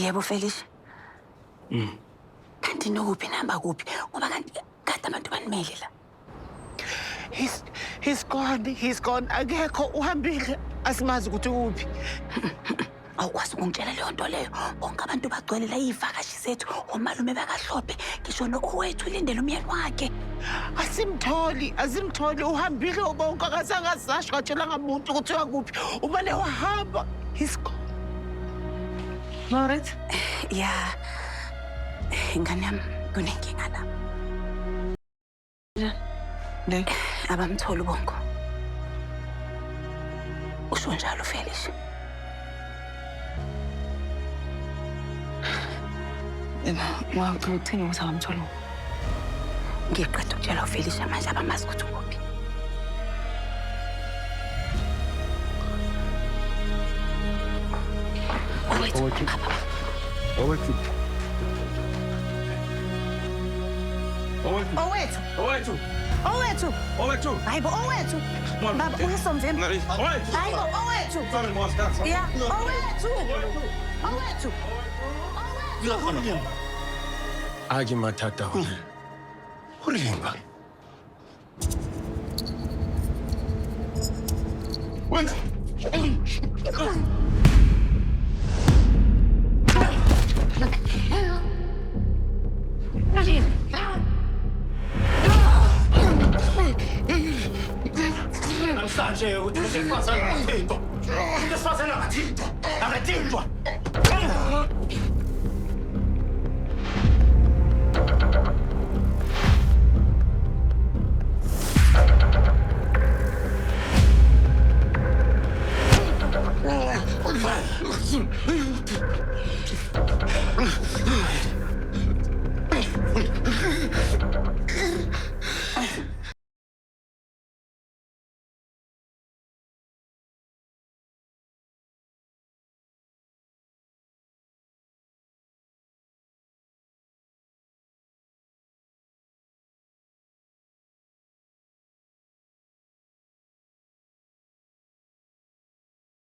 Yebo Felicia. Kanti nokuphi nihamba kuphi? Ngoba kanti kade abantu banimele la. He's gone. Akekho uhambile. Asimazi ukuthi uphi. Awukwazi ukungitshela leyo nto leyo. Bonke abantu bagcwele la iy'vakashi zethu, omalume bakaHlophe, ngisho nokhowethu ulindele umyeni wakhe. Asimtholi uhambile ubonke akazange asasho katshelanga muntu ukuthi wakuphi. Umane wahamba. He's gone. Alright. Ya. Ingane yami kunenkinga la. Ne? Abamtholi ubongo. Usho njalo Felicia. Uthini ukuthi abamtholi? Ngiqeda ukutshela uFelicia manje abamazi ukuthi ukuphi. Owethu. Hayibo owethu. Baba uyisomveni. Hayibo owethu. Yeah, owethu. Aje mathata ho. Urimba. Wena. Namhlanje uthi usifazana ngathintwa. Usifazana ngathintwa. Akathintwa.